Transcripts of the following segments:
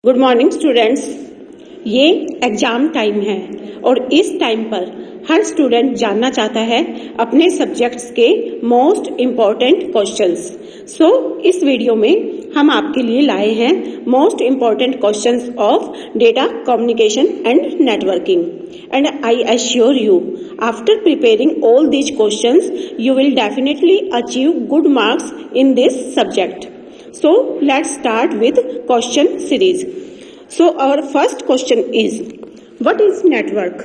Good morning students. ये exam time है और इस टाइम पर हर स्टूडेंट जानना चाहता है अपने सब्जेक्ट्स के मोस्ट इम्पॉर्टेंट क्वेश्चंस। सो इस वीडियो में हम आपके लिए लाए हैं most important questions of data communication and networking. And I assure you after preparing all these questions you will definitely achieve good marks in this subject. So let's start with question series. So our first question is, what is network?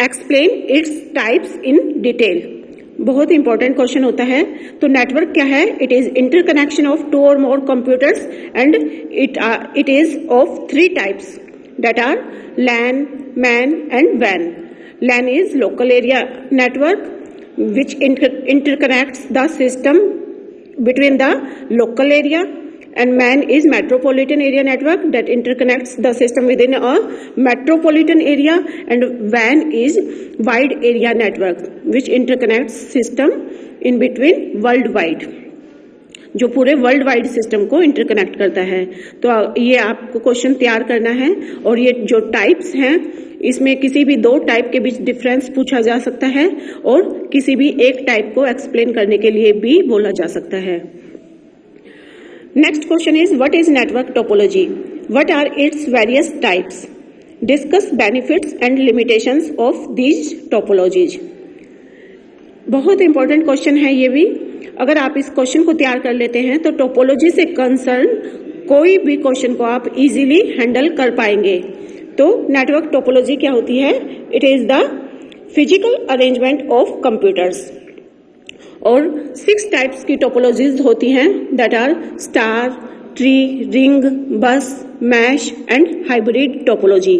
Explain its types in detail. बहुत important question होता है। तो network क्या है? It is interconnection of two और more computers and it is of three types that are LAN, MAN and WAN. LAN is local area network which interconnects the system between the local area, and MAN is metropolitan area network that interconnects the system within a metropolitan area, and WAN is wide area network which interconnects system in between worldwide, जो पूरे world wide system को interconnect करता है। तो ये आपको question तैयार करना है और ये जो टाइप्स हैं इसमें किसी भी दो टाइप के बीच डिफरेंस पूछा जा सकता है और किसी भी एक टाइप को एक्सप्लेन करने के लिए भी बोला जा सकता है। Next question is, what is network topology? What are its various types? Discuss benefits and limitations of these topologies. बहुत इंपॉर्टेंट क्वेश्चन है ये भी। अगर आप इस क्वेश्चन को तैयार कर लेते हैं तो टोपोलॉजी से कंसर्न कोई भी क्वेश्चन को आप इजीली हैंडल कर पाएंगे। तो नेटवर्क टोपोलॉजी क्या होती है? It is the physical arrangement of computers. और 6 टाइप्स की टोपोलॉजीज होती हैं, that are star, tree, ring, bus, mesh and hybrid topology.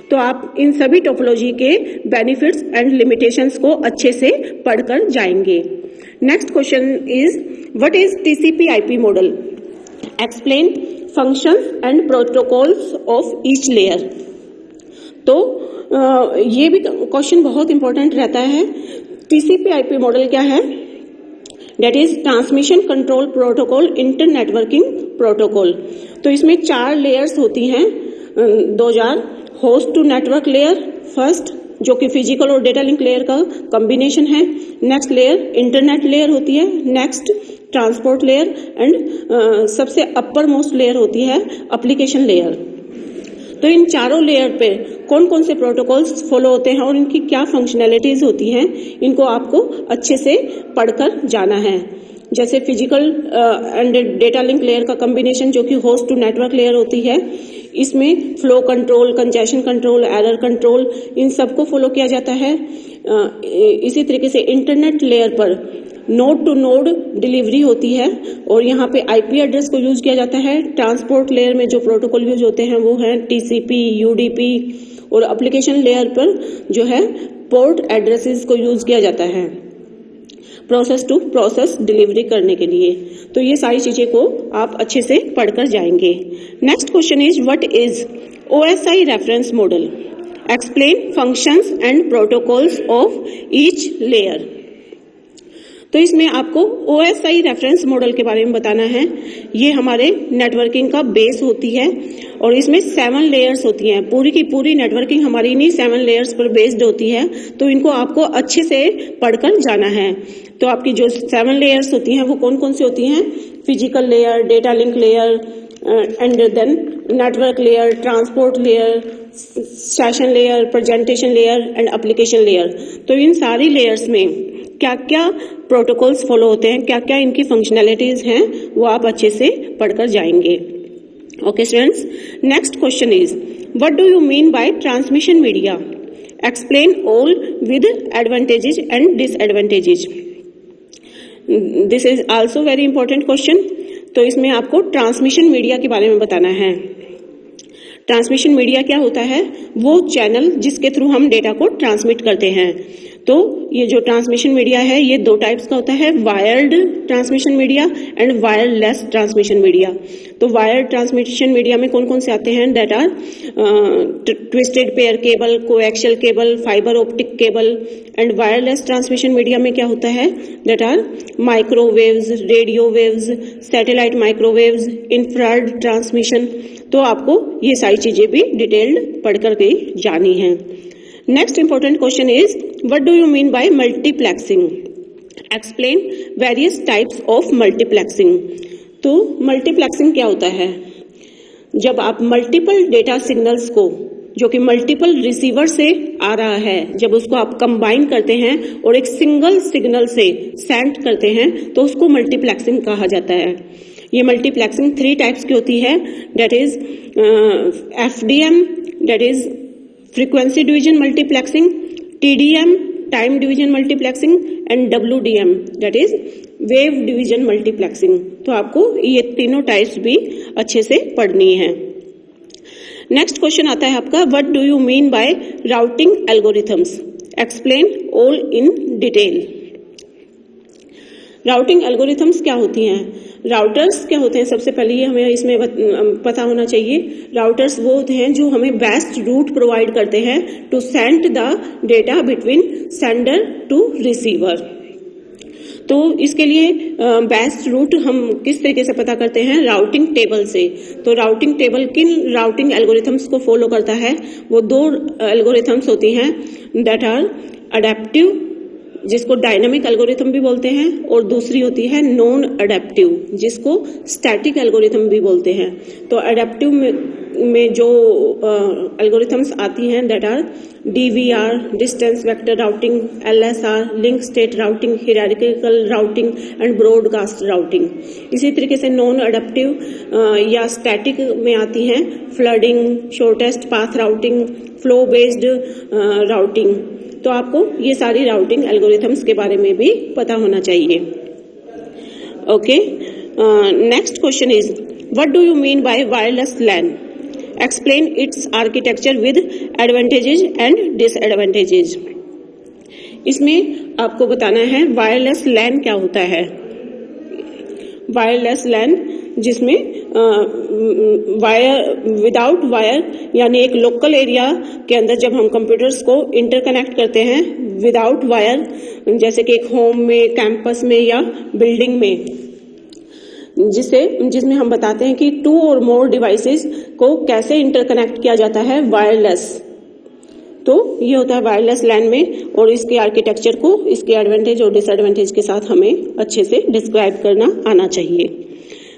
तो आप इन सभी टोपोलॉजी के बेनिफिट्स एंड लिमिटेशंस को अच्छे से पढ़कर जाएंगे। Next question is, what is TCP/IP model? Explain functions and protocols of each layer. तो ये भी क्वेश्चन बहुत इंपॉर्टेंट रहता है। TCP/IP मॉडल क्या है? That is transmission control protocol inter networking protocol. तो इसमें 4 लेयर्स होती हैं। 2000 host to network layer first, जो कि फिजिकल और डेटा लिंक लेयर का कॉम्बिनेशन है। नेक्स्ट लेयर इंटरनेट लेयर होती है। नेक्स्ट ट्रांसपोर्ट लेयर एंड सबसे अपर मोस्ट लेयर होती है एप्लीकेशन लेयर। तो इन चारों लेयर पे कौन कौन से प्रोटोकॉल्स फॉलो होते हैं और इनकी क्या फंक्शनैलिटीज होती हैं, इनको आपको अच्छे से पढ़कर जाना है। जैसे physical and data link layer का कॉम्बिनेशन जो कि होस्ट टू नेटवर्क लेयर होती है, इसमें flow control, congestion control, error control, इन सबको फॉलो किया जाता है। इसी तरीके से इंटरनेट लेयर पर नोड टू नोड डिलीवरी होती है और यहाँ पे IP एड्रेस को यूज किया जाता है। ट्रांसपोर्ट लेयर में जो प्रोटोकॉल यूज होते हैं वो है TCP, UDP, और एप्लीकेशन लेयर पर जो है पोर्ट एड्रेसेस को यूज किया जाता है प्रोसेस टू प्रोसेस डिलीवरी करने के लिए। तो ये सारी चीजें को आप अच्छे से पढ़कर जाएंगे। Next question is, what is OSI reference model? Explain functions and protocols of each layer. तो इसमें आपको OSI रेफरेंस मॉडल के बारे में बताना है। ये हमारे नेटवर्किंग का बेस होती है और इसमें 7 लेयर्स होती हैं। पूरी की पूरी नेटवर्किंग हमारी इन्हीं 7 लेयर्स पर बेस्ड होती है। तो इनको आपको अच्छे से पढ़कर जाना है। तो आपकी जो 7 लेयर्स होती हैं वो कौन कौन सी होती हैं? Physical layer, data link layer and then network layer, transport layer, session layer, presentation layer and application layer. तो इन सारी लेयर्स में क्या क्या प्रोटोकॉल्स फॉलो होते हैं, क्या क्या इनकी फंक्शनैलिटीज हैं, वो आप अच्छे से पढ़कर जाएंगे। Okay students, next question is, what do you mean by transmission media? Explain all with advantages and disadvantages. This is also very important question. तो इसमें आपको ट्रांसमिशन मीडिया के बारे में बताना है। ट्रांसमिशन मीडिया क्या होता है? वो चैनल जिसके थ्रू हम डेटा को ट्रांसमिट करते हैं। तो ये जो ट्रांसमिशन मीडिया है ये दो टाइप्स का होता है, wired transmission media and wireless transmission media. तो वायर्ड ट्रांसमिशन मीडिया में कौन कौन से आते हैं? That are twisted pair cable, coaxial cable, fibre optic cable. And wireless transmission media में क्या होता है? That are microwaves, radio waves, satellite microwaves, infrared transmission. तो आपको ये सारी चीजें भी डिटेल्ड पढ़कर के जानी है। Next important question is what do you mean by multiplexing? Explain various types of multiplexing. तो मल्टीप्लेक्सिंग क्या होता है? जब आप मल्टीपल डेटा सिग्नल्स को जो कि मल्टीपल रिसीवर से आ रहा है, जब उसको आप कंबाइन करते हैं और एक सिंगल सिग्नल से सेंड करते हैं तो उसको मल्टीप्लेक्सिंग कहा जाता है। ये मल्टीप्लेक्सिंग 3 टाइप्स की होती है, that is FDM, that is frequency division multiplexing, TDM time division multiplexing and WDM that is wave division multiplexing. तो आपको ये तीनों टाइप्स भी अच्छे से पढ़नी है। नेक्स्ट क्वेश्चन आता है आपका, what do you mean by routing algorithms? Explain all in detail. Routing algorithms क्या होती हैं? राउटर्स क्या होते हैं? सबसे पहले ये हमें इसमें पता होना चाहिए। राउटर्स वो होते हैं जो हमें बेस्ट रूट प्रोवाइड करते हैं to send the data between sender to receiver. तो इसके लिए बेस्ट रूट हम किस तरीके से पता करते हैं? राउटिंग टेबल से। तो राउटिंग टेबल किन राउटिंग एल्गोरिथम्स को फॉलो करता है? वो 2 एल्गोरिथम्स होती हैं, दैट आर अडेप्टिव, जिसको डायनामिक एल्गोरिथम भी बोलते हैं, और दूसरी होती है नॉन अडेप्टिव, जिसको स्टैटिक एल्गोरिथम भी बोलते हैं। तो अडेप्टिव में जो एल्गोरिथम्स आती हैं that are DVR, distance vector routing, LSR, link state routing, hierarchical routing and broadcast routing. इसी तरीके से नॉन अडेप्टिव या स्टैटिक में आती हैं flooding, shortest path routing, flow based routing. तो आपको ये सारी राउटिंग एल्गोरिथम्स के बारे में भी पता होना चाहिए। Okay, next question is what do you mean by wireless LAN? Explain it's architecture with advantages and disadvantages. इसमें आपको बताना है वायरलेस LAN क्या होता है। वायरलेस LAN जिसमें वायर विदाउट वायर, यानी एक लोकल एरिया के अंदर जब हम कंप्यूटर्स को इंटरकनेक्ट करते हैं विदाउट वायर, जैसे कि एक होम में, कैंपस में या बिल्डिंग में, जिसमें हम बताते हैं कि 2 और मोर डिवाइसेस को कैसे इंटरकनेक्ट किया जाता है वायरलेस। तो ये होता है वायरलेस LAN में, और इसके आर्किटेक्चर को इसके एडवांटेज और डिसएडवांटेज के साथ हमें अच्छे से डिस्क्राइब करना आना चाहिए।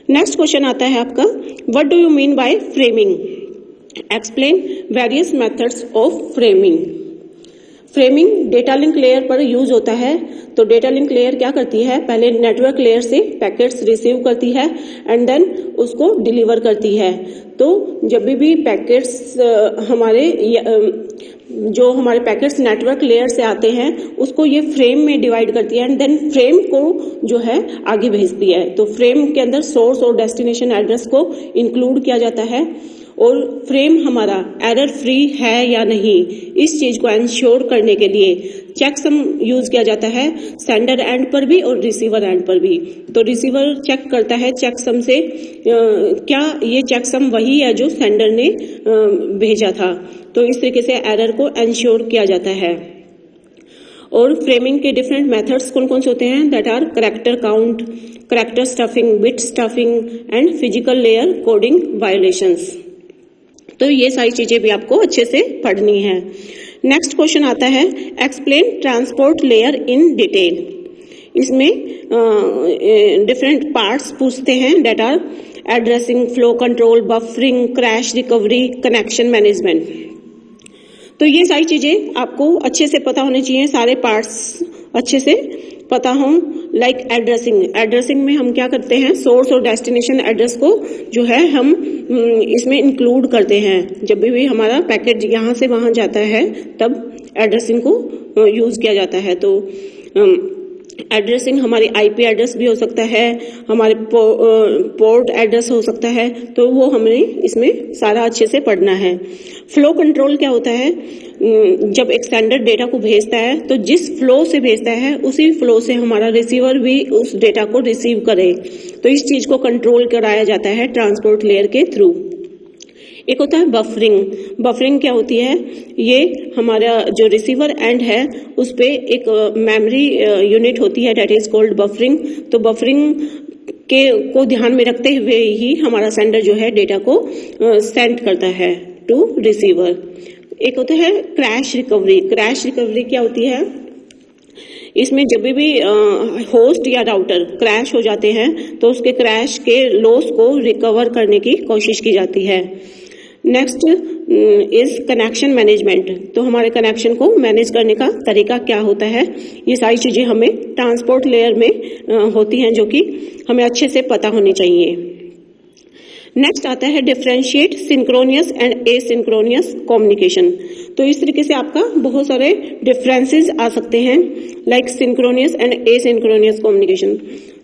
नेक्स्ट क्वेश्चन आता है आपका, what do you mean by framing? Explain various methods of framing. Framing data link layer पर यूज होता है। तो डेटा लिंक लेयर क्या करती है? पहले नेटवर्क लेयर से पैकेट्स रिसीव करती है एंड देन उसको डिलीवर करती है। तो जब भी पैकेट्स जो हमारे पैकेट्स नेटवर्क लेयर से आते हैं उसको ये फ्रेम में डिवाइड करती है एंड देन फ्रेम को जो है आगे भेजती है। तो फ्रेम के अंदर सोर्स और डेस्टिनेशन एड्रेस को इंक्लूड किया जाता है, और फ्रेम हमारा एरर फ्री है या नहीं, इस चीज को इंश्योर करने के लिए चेकसम यूज किया जाता है, सेंडर एंड पर भी और रिसीवर एंड पर भी। तो रिसीवर चेक करता है चेकसम से क्या ये चेकसम वही है जो सेंडर ने भेजा था। तो इस तरीके से एरर को इंश्योर किया जाता है। और फ्रेमिंग के डिफरेंट मेथड्स कौन कौन से होते हैं? That are character count, character stuffing, bit stuffing and physical layer coding violations. तो ये सारी चीजें भी आपको अच्छे से पढ़नी है। नेक्स्ट क्वेश्चन आता है, explain transport layer in detail. इसमें डिफरेंट पार्ट्स पूछते हैं, that are addressing, flow control, buffering, crash recovery, connection management. तो ये सारी चीजें आपको अच्छे से पता होने चाहिए, सारे पार्ट्स अच्छे से पता हों। लाइक एड्रेसिंग में हम क्या करते हैं? सोर्स और डेस्टिनेशन एड्रेस को जो है हम इसमें इंक्लूड करते हैं। जब भी हमारा पैकेट यहाँ से वहां जाता है तब एड्रेसिंग को यूज किया जाता है। तो एड्रेसिंग हमारे आईपी एड्रेस भी हो सकता है, हमारे पोर्ट एड्रेस हो सकता है, तो वो हमें इसमें सारा अच्छे से पढ़ना है। फ्लो कंट्रोल क्या होता है, जब एक सेंडर डेटा को भेजता है तो जिस फ्लो से भेजता है उसी फ्लो से हमारा रिसीवर भी उस डेटा को रिसीव करे, तो इस चीज को कंट्रोल कराया जाता है ट्रांसपोर्ट लेयर के थ्रू। एक होता है बफरिंग। बफरिंग क्या होती है, ये हमारा जो रिसीवर एंड है उस पे एक मेमोरी यूनिट होती है, दैट इज कॉल्ड बफरिंग। तो बफरिंग को ध्यान में रखते हुए ही हमारा सेंडर जो है डेटा को सेंड करता है टू रिसीवर। एक होता है क्रैश रिकवरी। क्रैश रिकवरी क्या होती है, इसमें जब भी होस्ट या राउटर क्रैश हो जाते हैं तो उसके क्रैश के लॉस को रिकवर करने की कोशिश की जाती है। Next is connection management. तो हमारे कनेक्शन को मैनेज करने का तरीका क्या होता है, ये सारी चीजें हमें ट्रांसपोर्ट लेयर में होती हैं, जो कि हमें अच्छे से पता होनी चाहिए। नेक्स्ट आता है डिफरेंशिएट सिंक्रोनियस एंड एसिंक्रोनियस कम्युनिकेशन। तो इस तरीके से आपका बहुत सारे डिफरेंसेस आ सकते हैं, लाइक सिंक्रोनियस एंड एसिंक्रोनियस कम्युनिकेशन।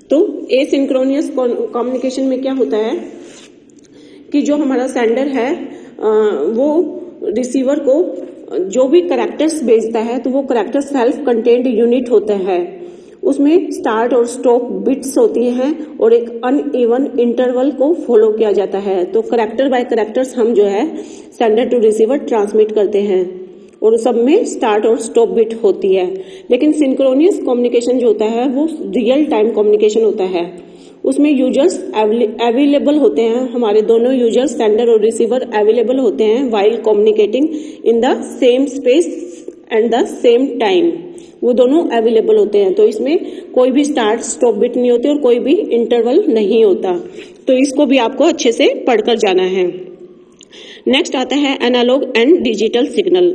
तो एसिंक्रोनियस कम्युनिकेशन में क्या होता है कि जो हमारा सेंडर है वो रिसीवर को जो भी कैरेक्टर्स भेजता है तो वो कैरेक्टर सेल्फ कंटेंड यूनिट होता है, उसमें स्टार्ट और स्टॉप बिट्स होती हैं और एक अनइवन इंटरवल को फॉलो किया जाता है। तो कैरेक्टर बाय कैरेक्टर्स हम जो है सेंडर टू रिसीवर ट्रांसमिट करते हैं और सब में स्टार्ट और स्टॉप बिट होती है। लेकिन सिंक्रोनियस कम्युनिकेशन जो होता है वो रियल टाइम कम्युनिकेशन होता है, उसमें यूजर्स अवेलेबल होते हैं, हमारे दोनों यूजर्स सेंडर और रिसीवर अवेलेबल होते हैं while communicating in the same space and the same time. वो दोनों अवेलेबल होते हैं, तो इसमें कोई भी स्टार्ट स्टॉप बिट नहीं होती और कोई भी इंटरवल नहीं होता। तो इसको भी आपको अच्छे से पढ़कर जाना है। नेक्स्ट आता है एनालॉग एंड डिजिटल सिग्नल।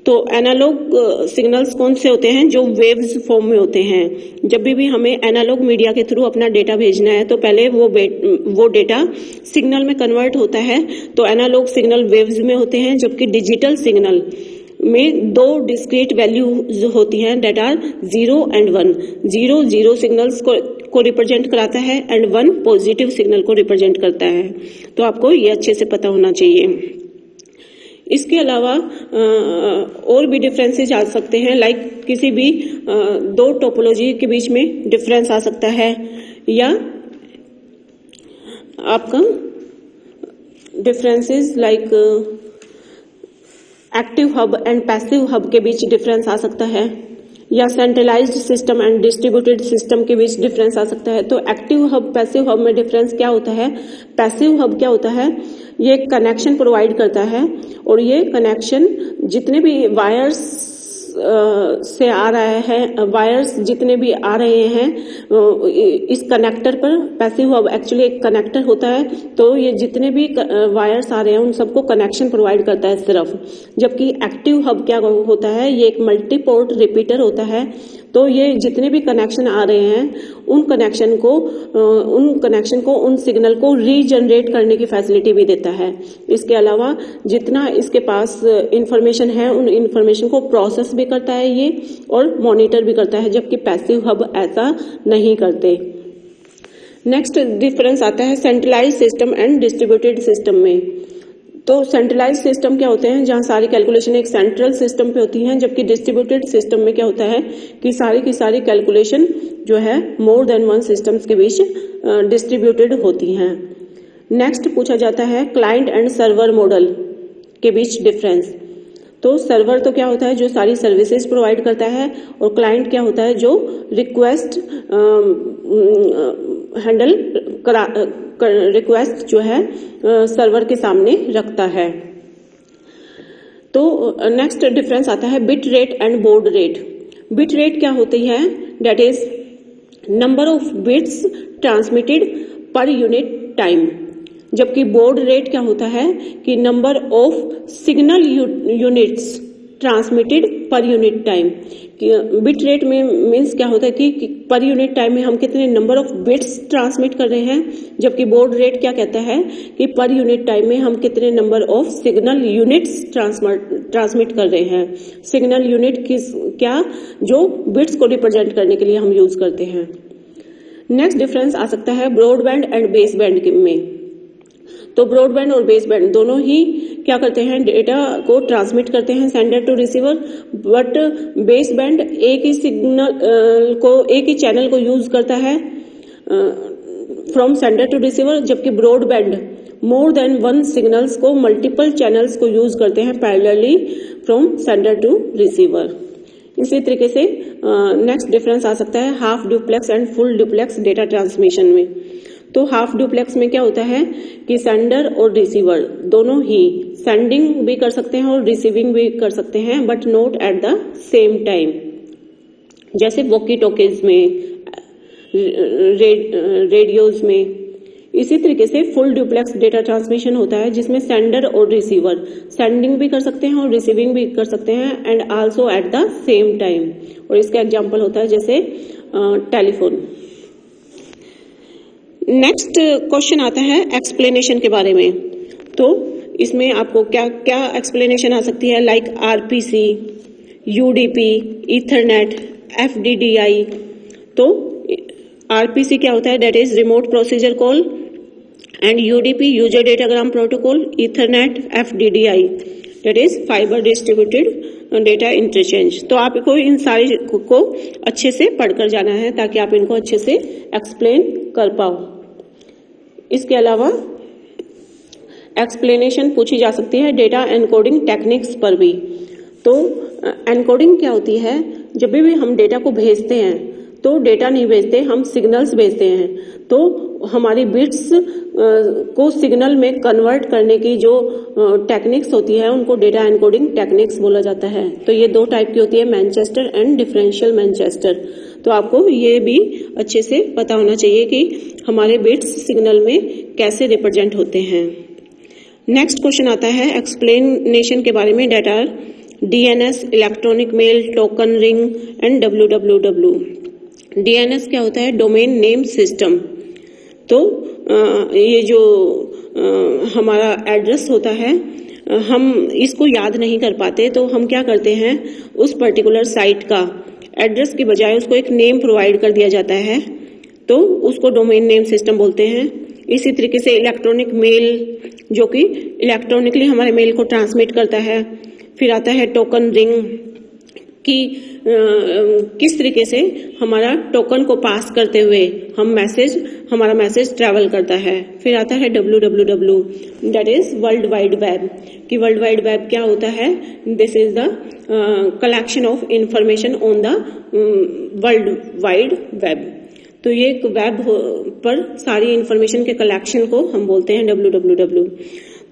तो एनालॉग सिग्नल्स कौन से होते हैं, जो वेव्स फॉर्म में होते हैं। जब भी हमें एनालॉग मीडिया के थ्रू अपना डेटा भेजना है तो पहले वो डेटा सिग्नल में कन्वर्ट होता है, तो एनालॉग सिग्नल वेव्स में होते हैं, जबकि डिजिटल सिग्नल में दो डिस्क्रीट वैल्यूज होती हैं, that are 0 and 1। 0 zero signals को रिप्रेजेंट कराता है एंड 1 पॉजिटिव सिग्नल को रिप्रेजेंट करता है। तो आपको ये अच्छे से पता होना चाहिए। इसके अलावा और भी डिफरेंसेस आ सकते हैं, लाइक किसी भी दो टोपोलॉजी के बीच में डिफरेंस आ सकता है, या आपका differences like active hub and passive hub के बीच डिफरेंस आ सकता है, या centralised system and distributed system के बीच डिफरेंस आ सकता है। तो एक्टिव हब पैसिव हब में डिफरेंस क्या होता है, पैसिव हब क्या होता है, ये कनेक्शन प्रोवाइड करता है और ये कनेक्शन जितने भी वायर्स से आ रहा है, वायर्स जितने भी आ रहे हैं इस कनेक्टर पर, पैसिव हब एक्चुअली एक कनेक्टर होता है, तो ये जितने भी वायर्स आ रहे हैं उन सबको कनेक्शन प्रोवाइड करता है सिर्फ। जबकि एक्टिव हब क्या होता है, ये एक मल्टी पोर्ट रिपीटर होता है, तो ये जितने भी कनेक्शन आ रहे हैं उन कनेक्शन को उन सिग्नल को रीजनरेट करने की फैसिलिटी भी देता है। इसके अलावा जितना इसके पास इंफॉर्मेशन है उन इंफॉर्मेशन को प्रोसेस भी करता है ये और मॉनिटर भी करता है, जबकि पैसिव हब ऐसा नहीं करते। नेक्स्ट डिफरेंस आता है centralised system and distributed system में। तो सेंट्रलाइज्ड सिस्टम क्या होते हैं, जहां सारी कैलकुलेशन एक सेंट्रल सिस्टम पे होती हैं, जबकि डिस्ट्रीब्यूटेड सिस्टम में क्या होता है कि सारी की सारी कैलकुलेशन जो है मोर देन वन सिस्टम्स के बीच डिस्ट्रीब्यूटेड होती हैं। नेक्स्ट पूछा जाता है क्लाइंट एंड सर्वर मॉडल के बीच डिफरेंस। तो सर्वर तो क्या होता है, जो सारी सर्विसेज प्रोवाइड करता है, और क्लाइंट क्या होता है, जो रिक्वेस्ट हैंडल रिक्वेस्ट जो है सर्वर के सामने रखता है। तो नेक्स्ट डिफरेंस आता है bit rate and baud rate. Bit rate क्या होती है, that is number of bits transmitted per unit time, जबकि बॉड रेट क्या होता है कि number of signal units transmitted per unit time. Bit rate में मीन्स क्या होता है कि पर यूनिट टाइम में हम कितने नंबर ऑफ बिट्स ट्रांसमिट कर रहे हैं, जबकि बॉड रेट क्या कहता है कि पर यूनिट टाइम में हम कितने number of signal units transmit कर रहे हैं। सिग्नल यूनिट क्या, जो बिट्स को रिप्रेजेंट करने के लिए हम यूज करते हैं। नेक्स्ट डिफरेंस आ सकता है ब्रॉडबैंड एंड बेसबैंड में। तो ब्रॉडबैंड और बेसबैंड दोनों ही क्या करते हैं, डेटा को ट्रांसमिट करते हैं sender to receiver, but baseband एक ही सिग्नल को, एक ही चैनल को यूज करता है फ्रॉम सेंडर टू रिसीवर, जबकि broadband more than one signals को, मल्टीपल चैनल्स को यूज करते हैं parallelly from sender to receiver. इसी तरीके से नेक्स्ट डिफरेंस आ सकता है half duplex and full duplex data transmission में। तो हाफ ड्यूप्लेक्स में क्या होता है कि सेंडर और रिसीवर दोनों ही सेंडिंग भी कर सकते हैं और रिसीविंग भी कर सकते हैं, but not at the same time, जैसे वॉकी टॉकीज में, रेडियोज में। इसी तरीके से फुल ड्यूप्लेक्स डेटा ट्रांसमिशन होता है जिसमें सेंडर और रिसीवर सेंडिंग भी कर सकते हैं और रिसीविंग भी कर सकते हैं, and also at the same time. और इसका एग्जांपल होता है जैसे टेलीफोन। नेक्स्ट क्वेश्चन आता है एक्सप्लेनेशन के बारे में। तो इसमें आपको क्या क्या एक्सप्लेनेशन आ सकती है, like RPC, UDP, Ethernet, FDDI. तो आरपीसी क्या होता है, that is remote procedure call, and UDP user datagram protocol, Ethernet FDDI that is fibre distributed data interchange. तो आपको इन सारी को अच्छे से पढ़कर जाना है ताकि आप इनको अच्छे से एक्सप्लेन कर पाओ। इसके अलावा एक्सप्लेनेशन पूछी जा सकती है डेटा एनकोडिंग टेक्निक्स पर भी। तो एनकोडिंग क्या होती है, जब भी हम डेटा को भेजते हैं तो डेटा नहीं भेजते, हम सिग्नल्स भेजते हैं। तो हमारी बिट्स को सिग्नल में कन्वर्ट करने की जो टेक्निक्स होती है उनको डेटा एनकोडिंग टेक्निक्स बोला जाता है। तो ये दो टाइप की होती है, मैनचेस्टर एंड डिफरेंशियल मैनचेस्टर। तो आपको ये भी अच्छे से पता होना चाहिए कि हमारे बिट्स सिग्नल में कैसे रिप्रेजेंट होते हैं। नेक्स्ट क्वेश्चन आता है एक्सप्लेनेशन के बारे में, data DNS, electronic mail, token ring and WWW. DNS क्या होता है, डोमेन नेम सिस्टम। तो ये जो हमारा एड्रेस होता है, हम इसको याद नहीं कर पाते तो हम क्या करते हैं, उस पर्टिकुलर साइट का एड्रेस की बजाय उसको एक नेम प्रोवाइड कर दिया जाता है, तो उसको डोमेन नेम सिस्टम बोलते हैं। इसी तरीके से इलेक्ट्रॉनिक मेल, जो कि इलेक्ट्रॉनिकली हमारे मेल को ट्रांसमिट करता है। फिर आता है टोकन रिंग, कि किस तरीके से हमारा टोकन को पास करते हुए हमारा मैसेज ट्रैवल करता है। फिर आता है WWW, that is world wide web, कि वर्ल्ड वाइड वेब क्या होता है, this is the collection of information on the world wide web. तो ये एक वेब पर सारी इंफॉर्मेशन के कलेक्शन को हम बोलते हैं डब्ल्यूडब्ल्यूडब्ल्यू।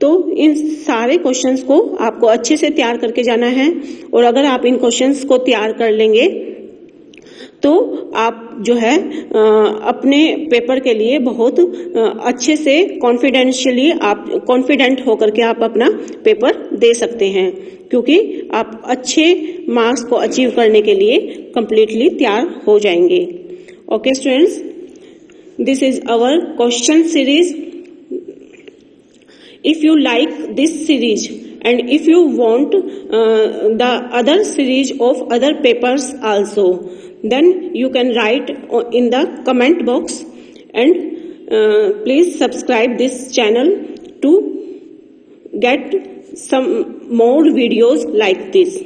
तो इन सारे क्वेश्चंस को आपको अच्छे से तैयार करके जाना है, और अगर आप इन क्वेश्चंस को तैयार कर लेंगे तो आप जो है अपने पेपर के लिए बहुत अच्छे से कॉन्फिडेंट होकर के आप अपना पेपर दे सकते हैं, क्योंकि आप अच्छे मार्क्स को अचीव करने के लिए कंप्लीटली तैयार हो जाएंगे। Okay students, this is our question series. If you like this series and if you want the other series of other papers also, then you can write in the comment box, and please subscribe this channel to get some more videos like this.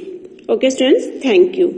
Okay students, thank you.